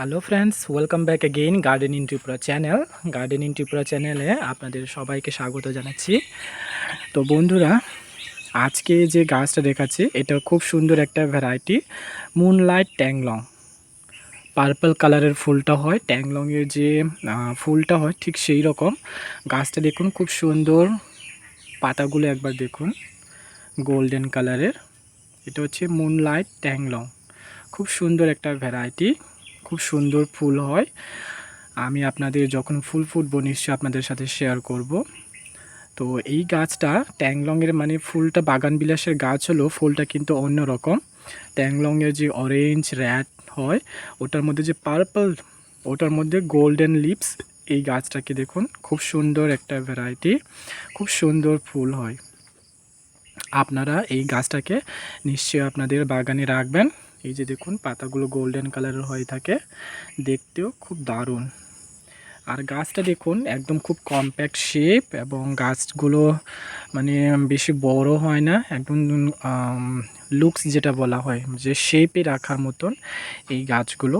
Hello friends, welcome back again garden in Tripura channel. Garden in Tripura চ্যানেলে আপনাদের সবাইকে স্বাগত জানাচ্ছি। তো বন্ধুরা, আজকে যে গাছটা দেখাচ্ছি এটা খুব সুন্দর একটা ভ্যারাইটি, মুনলাইট ট্যাংলং। পার্পল কালারের ফুলটা হয়, ট্যাংলংয়ের যে ফুলটা হয় ঠিক সেই রকম। গাছটা দেখুন খুব সুন্দর, পাতাগুলো একবার দেখুন, গোল্ডেন কালারের। এটা হচ্ছে মুনলাইট ট্যাংলং, খুব সুন্দর একটা ভ্যারাইটি, খুব সুন্দর ফুল হয়। আমি আপনাদের যখন ফুল ফুটবো নিশ্চয়ই আপনাদের সাথে শেয়ার করব। তো এই গাছটা ট্যাংলংয়ের মানে ফুলটা বাগান বিলাসের গাছ হলো, ফুলটা কিন্তু অন্যরকম। ট্যাংলংয়ের যে অরেঞ্জ রেড হয় ওটার মধ্যে যে পার্পল, ওটার মধ্যে গোল্ডেন লিপস। এই গাছটাকে দেখুন, খুব সুন্দর একটা ভ্যারাইটি, খুব সুন্দর ফুল হয়। আপনারা এই গাছটাকে নিশ্চয়ই আপনাদের বাগানে রাখবেন। এই যে দেখুন, পাতাগুলো গোল্ডেন কালারের হয়ে থাকে, দেখতেও খুব দারুণ। আর গাছটা দেখুন একদম খুব কম্প্যাক্ট শেপ, এবং গাছগুলো মানে বেশি বড় হয় না, একদম লুকস যেটা বলা হয় যে শেপে রাখার মতন এই গাছগুলো।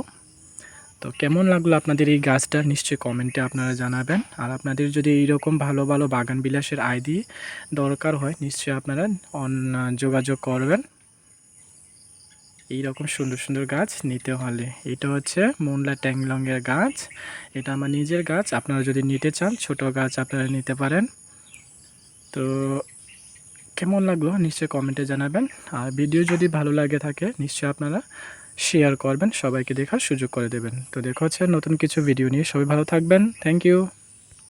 তো কেমন লাগলো আপনাদের এই গাছটা নিশ্চয়ই কমেন্টে আপনারা জানাবেন। আর আপনাদের যদি এইরকম ভালো ভালো বাগান বিলাসের আইডি দরকার হয় নিশ্চয়ই আপনারা যোগাযোগ করবেন এইরকম সুন্দর সুন্দর গাছ নিতে হলে। এটা হচ্ছে মুনলাইট ট্যাংলংয়ের গাছ, এটা আমার নিজের গাছ। আপনারা যদি নিতে চান ছোট গাছ আপনারা নিতে পারেন। তো কেমন লাগলো নিশ্চয়ই কমেন্টে জানাবেন। আর ভিডিও যদি ভালো লাগে থাকে নিশ্চয়ই আপনারা শেয়ার করবেন, সবাইকে দেখার সুযোগ করে দেবেন। তো দেখা হচ্ছে নতুন কিছু ভিডিও নিয়ে, সবাই ভালো থাকবেন। Thank you.